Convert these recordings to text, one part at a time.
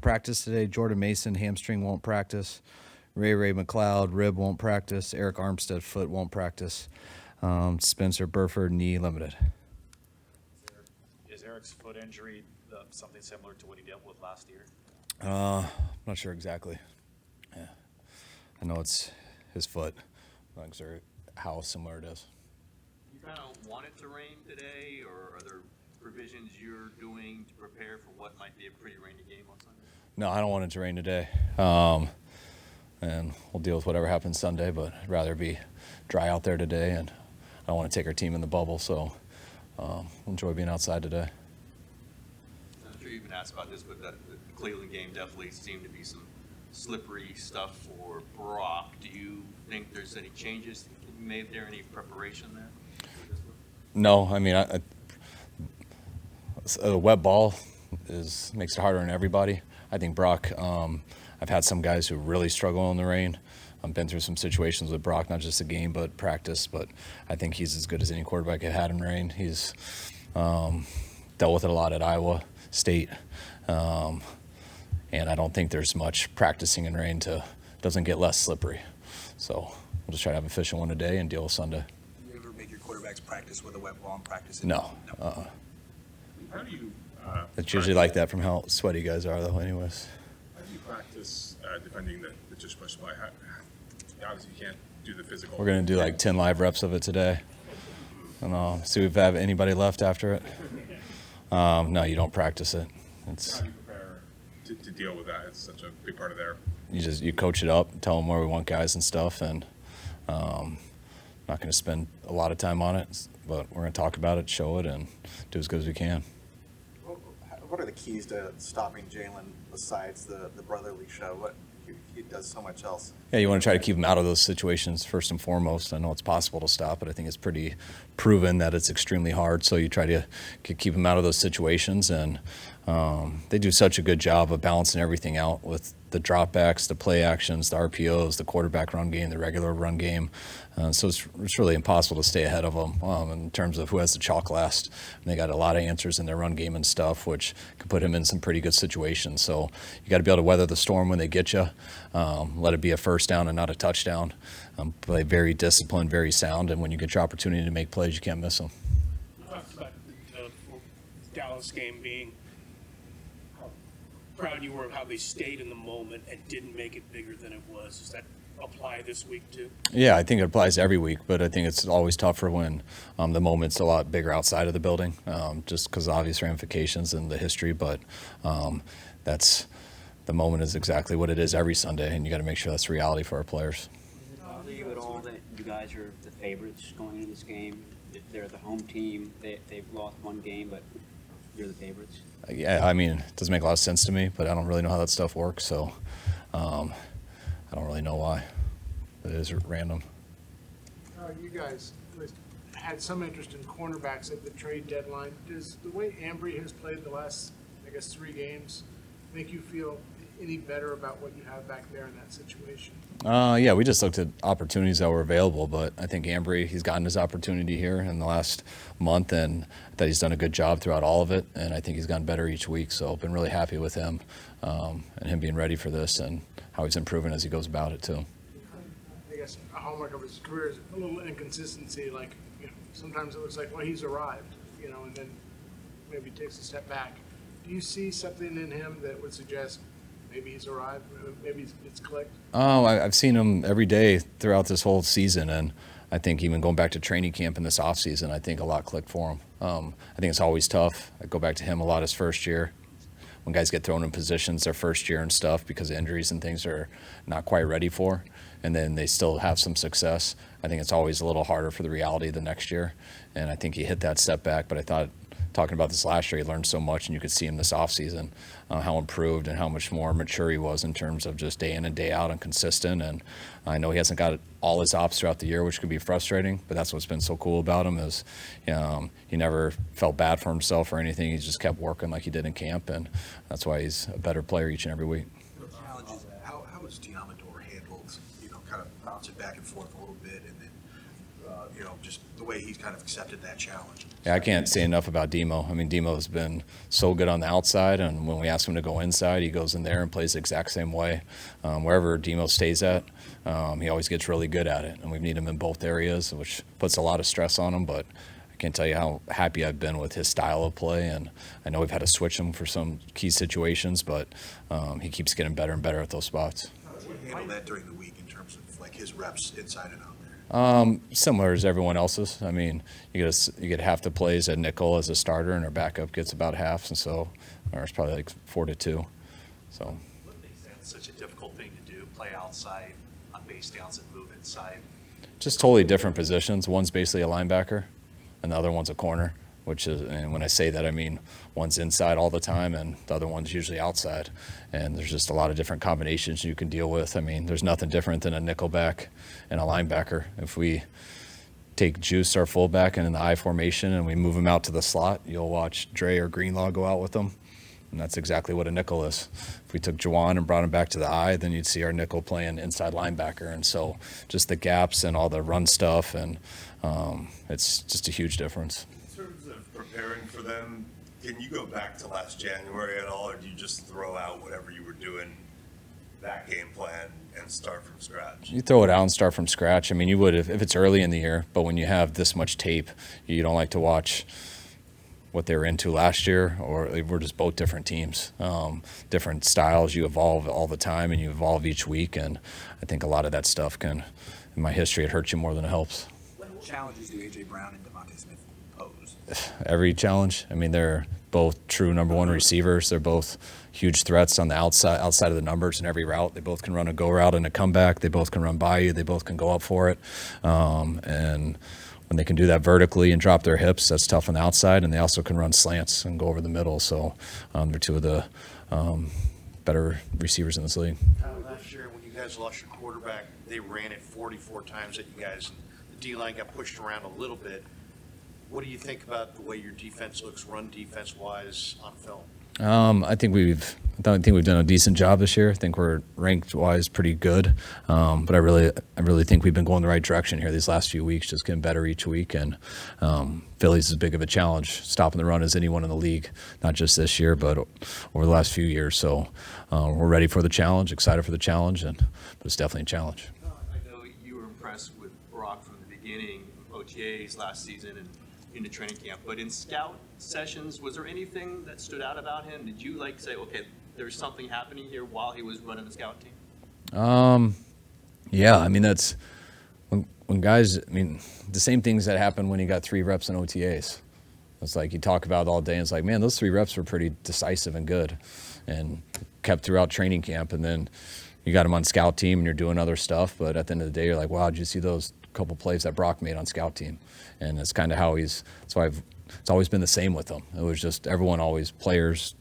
Practice today. Jordan Mason, hamstring, won't practice. Ray McLeod, rib, won't practice. Eric Armstead, foot, won't practice. Spencer Burford, knee, limited. Is Eric's foot injury something similar to what he dealt with last year? I'm not sure exactly. Yeah. I know it's his foot. I'm not sure how similar it is. You kind of want it to rain today, or are there provisions you're doing to prepare for what might be a pretty rainy game on Sunday? No, I don't want it to rain today. And we'll deal with whatever happens Sunday, but I'd rather be dry out there today, and I don't want to take our team in the bubble, so we'll enjoy being outside today. I'm sure you've been asked about this, but the Cleveland game definitely seemed to be some slippery stuff for Brock. Do you think there's any changes you made there, any preparation there? No, I mean, a wet ball makes it harder on everybody. I think Brock, I've had some guys who really struggle in the rain. I've been through some situations with Brock, not just a game, but practice. But I think he's as good as any quarterback I've had in rain. He's dealt with it a lot at Iowa State. And I don't think there's much practicing in rain doesn't get less slippery. So we'll just try to have an efficient one today and deal with Sunday. Do you ever make your quarterbacks practice with a wet ball and practice it? No. How do you? It's usually like that from how sweaty guys are, though, anyways. How do you practice defending the just push play? Obviously, you can't do the physical. We're going to do like 10 live reps of it today. And see if we have anybody left after it. No, you don't practice it. How do you prepare to deal with that? It's such a big part of their. You coach it up, tell them where we want guys and stuff, and not going to spend a lot of time on it, but we're going to talk about it, show it, and do as good as we can. What are the keys to stopping Jalen besides the brotherly show? He does so much else. Yeah, you want to try to keep him out of those situations first and foremost. I know it's possible to stop, but I think it's pretty proven that it's extremely hard. So you try to keep him out of those situations, and they do such a good job of balancing everything out with the dropbacks, the play actions, the RPOs, the quarterback run game, the regular run game. So it's really impossible to stay ahead of them in terms of who has the chalk last. And they got a lot of answers in their run game and stuff, which can put him in some pretty good situations. So you got to be able to weather the storm when they get you. Let it be a first down and not a touchdown. Play very disciplined, very sound, and when you get your opportunity to make plays, you can't miss them. You talked about the Dallas game being how proud you were of how they stayed in the moment and didn't make it bigger than it was. Does that apply this week too? Yeah, I think it applies every week, but I think it's always tougher when the moment's a lot bigger outside of the building, just because of obvious ramifications and the history. But the moment is exactly what it is every Sunday, and you got to make sure that's reality for our players. Does it bother you at all that you guys are the favorites going into this game? They're the home team. They've lost one game, but you're the favorites. Yeah, I mean, it doesn't make a lot of sense to me, but I don't really know how that stuff works, so I don't really know why. It is random. You guys had some interest in cornerbacks at the trade deadline. Does the way Ambry has played the last, 3 games make you feel any better about what you have back there in that situation? Yeah, we just looked at opportunities that were available, but I think Ambry, he's gotten his opportunity here in the last month, and that he's done a good job throughout all of it, and I think he's gotten better each week, so I've been really happy with him and him being ready for this and how he's improving as he goes about it, too. I guess a hallmark of his career is a little inconsistency, sometimes it looks like, well, he's arrived, and then maybe takes a step back. Do you see something in him that would suggest maybe he's arrived, maybe it's clicked? Oh, I've seen him every day throughout this whole season, and I think even going back to training camp in this offseason, I think a lot clicked for him. I think it's always tough. I go back to him a lot his first year. When guys get thrown in positions their first year and stuff because of injuries and things they're not quite ready for, and then they still have some success, I think it's always a little harder for the reality the next year. And I think he hit that setback, but I thought, talking about this last year, he learned so much, and you could see him this offseason, how improved and how much more mature he was in terms of just day in and day out and consistent. And I know he hasn't got all his ops throughout the year, which could be frustrating, but that's what's been so cool about him is he never felt bad for himself or anything. He just kept working like he did in camp, and that's why he's a better player each and every week. Challenges. How was Deommodore handled? Kind of bouncing back and forth a little bit, and then just the way he's kind of accepted that challenge. Yeah, I can't say enough about Demo. I mean, Demo's been so good on the outside, and when we ask him to go inside, he goes in there and plays the exact same way. Wherever Demo stays at, he always gets really good at it, and we need him in both areas, which puts a lot of stress on him, but I can't tell you how happy I've been with his style of play, and I know we've had to switch him for some key situations, but he keeps getting better and better at those spots. How does he handle that during the week in terms of like his reps inside and out there? Similar as everyone else's. I mean, you get half the plays at nickel as a starter, and our backup gets about half, and so it's probably like 4-2. So. What makes that such a difficult thing to do? Play outside on base downs and move inside. Just totally different positions. One's basically a linebacker, and the other one's a corner. And when I say that, I mean one's inside all the time, and the other one's usually outside. And there's just a lot of different combinations you can deal with. I mean, there's nothing different than a nickelback and a linebacker. If we take Juice, our fullback, and in the I formation, and we move him out to the slot, you'll watch Dre or Greenlaw go out with them. And that's exactly what a nickel is. If we took Juwan and brought him back to the I, then you'd see our nickel playing inside linebacker. And so just the gaps and all the run stuff, and it's just a huge difference. In terms of preparing for them, can you go back to last January at all, or do you just throw out whatever you were doing that game plan and start from scratch? You throw it out and start from scratch. I mean, you would if it's early in the year, but when you have this much tape, you don't like to watch what they were into last year, or we're just both different teams, different styles. You evolve all the time, and you evolve each week, and I think a lot of that stuff can, in my history, it hurts you more than it helps. What challenges do A.J. Brown and Devontae Smith pose? Every challenge. I mean, they're both true number one receivers. They're both huge threats on the outside of the numbers in every route. They both can run a go route and a comeback. They both can run by you. They both can go up for it. And when they can do that vertically and drop their hips, that's tough on the outside. And they also can run slants and go over the middle. So they're two of the better receivers in this league. Last year, when you guys lost your quarterback, they ran it 44 times at you guys, and the D-line got pushed around a little bit. What do you think about the way your defense looks, run defense-wise, on film? I think we've done a decent job this year. I think we're ranked-wise pretty good, but I really think we've been going the right direction here these last few weeks, just getting better each week. And Philly's as big of a challenge stopping the run as anyone in the league, not just this year, but over the last few years. So we're ready for the challenge, excited for the challenge, but it's definitely a challenge. I know you were impressed with Brock from the beginning, OTAs last season and into training camp, but in scout sessions, was there anything that stood out about him? Did you say, okay, there's something happening here while he was running the scout team? Yeah, I mean, that's when guys, I mean, the same things that happened when he got 3 reps in OTAs. It's like you talk about it all day, and it's like, man, those 3 reps were pretty decisive and good and kept throughout training camp. And then you got him on scout team and you're doing other stuff, but at the end of the day, you're like, wow, did you see those couple plays that Brock made on scout team? And it's kind of how it's always been the same with him. It was just everyone always, players,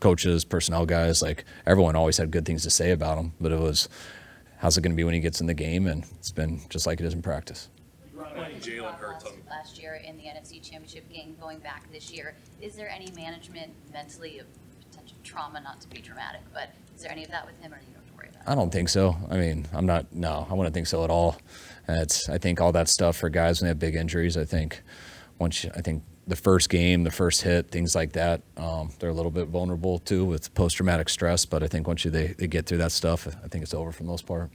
coaches, personnel guys, like everyone always had good things to say about him, but it was, how's it going to be when he gets in the game? And it's been just like it is in practice. Jalen Hurts on last year in the NFC Championship game, going back this year. Is there any management mentally of potential trauma, not to be dramatic, but is there any of that with him, or you don't have to worry about it? I don't think so. I mean, I wouldn't think so at all. I think all that stuff for guys when they have big injuries, I think the first game, the first hit, things like that, they're a little bit vulnerable too with post-traumatic stress, but I think once they get through that stuff, I think it's over for the most part.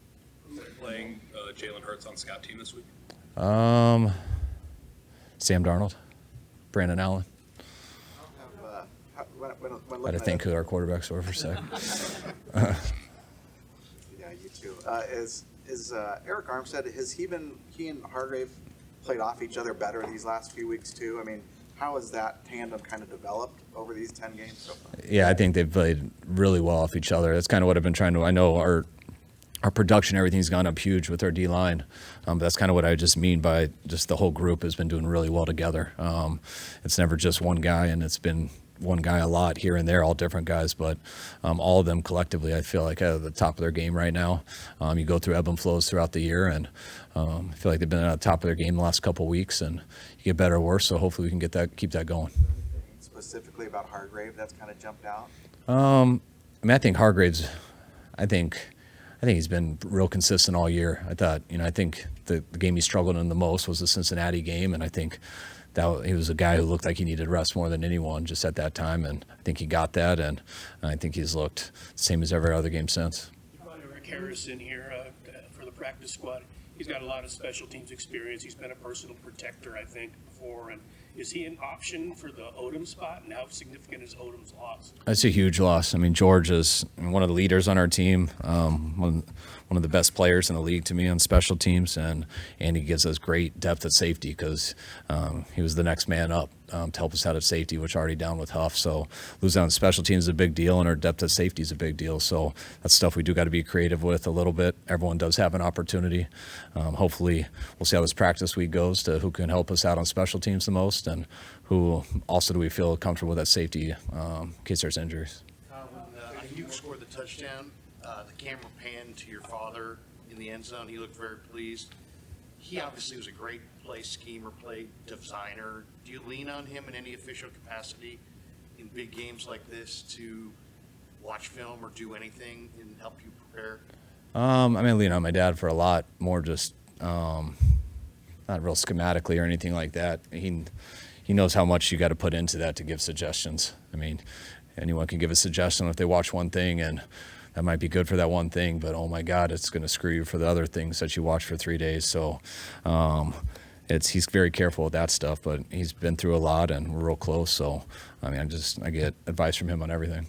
playing Jalen Hurts on scout team this week? Sam Darnold, Brandon Allen. When I had to think who our quarterbacks were for a sec. Yeah, you too. Is Eric Armstead, he and Hargrave played off each other better these last few weeks too? I mean, how has that tandem kind of developed over these 10 games so far? Yeah, I think they've played really well off each other. That's kind of what I've been trying to. I know our production, everything's gone up huge with our D-line. But that's kind of what I just mean by just the whole group has been doing really well together. It's never just one guy, and it's been one guy a lot here and there, all different guys, but all of them collectively, I feel like at the top of their game right now. You go through ebb and flows throughout the year, and I feel like they've been at the top of their game the last couple of weeks, and you get better or worse, so hopefully we can keep that going. Specifically about Hargrave, that's kind of jumped out? I mean, I think Hargrave's, I think he's been real consistent all year. I think the game he struggled in the most was the Cincinnati game, and I think that he was a guy who looked like he needed rest more than anyone just at that time, and I think he got that, and I think he's looked the same as every other game since. You brought Eric Harris in here for the practice squad. He's got a lot of special teams experience. He's been a personal protector, I think, before. And is he an option for the Odom spot? And how significant is Odom's loss? That's a huge loss. I mean, George is one of the leaders on our team, one of the best players in the league to me on special teams, and he gives us great depth at safety because he was the next man up to help us out at safety, which already down with Huff. So losing on special teams is a big deal, and our depth at safety is a big deal. So that's stuff we do got to be creative with a little bit. Everyone does have an opportunity. Hopefully we'll see how this practice week goes to who can help us out on special teams the most and who also do we feel comfortable with at safety in case there's injuries. When you scored the touchdown, the camera panned to your father in the end zone. He looked very pleased. He obviously was a great play schemer, play designer. Do you lean on him in any official capacity in big games like this to watch film or do anything and help you prepare? I lean on my dad for a lot more, just not real schematically or anything like that. He knows how much you got to put into that to give suggestions. I mean, anyone can give a suggestion if they watch one thing and that might be good for that one thing, but oh my God, it's going to screw you for the other things that you watch for 3 days. So he's very careful with that stuff, but he's been through a lot and we're real close. So, I get advice from him on everything.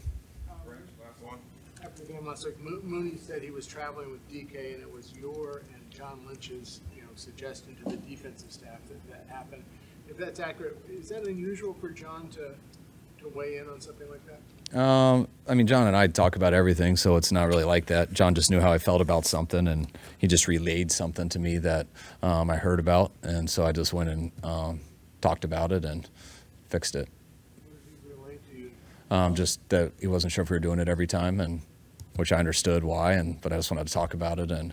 After the game last week, Mooney said he was traveling with DK, and it was your and John Lynch's, suggestion to the defensive staff that happened. If that's accurate, is that unusual for John to weigh in on something like that? John and I talk about everything, so it's not really like that. John just knew how I felt about something, and he just relayed something to me that I heard about, and so I just went and talked about it and fixed it. What did he relate to you? Just that he wasn't sure if we were doing it every time, and which I understood why, but I just wanted to talk about it, and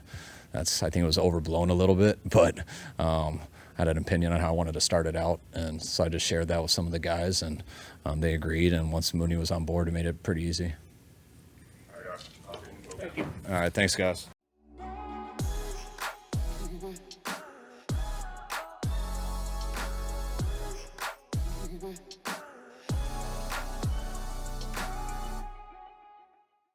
I think it was overblown a little bit, but I had an opinion on how I wanted to start it out, and so I just shared that with some of the guys, and they agreed, and once Mooney was on board, it made it pretty easy. All right, thanks, guys. Mm-hmm.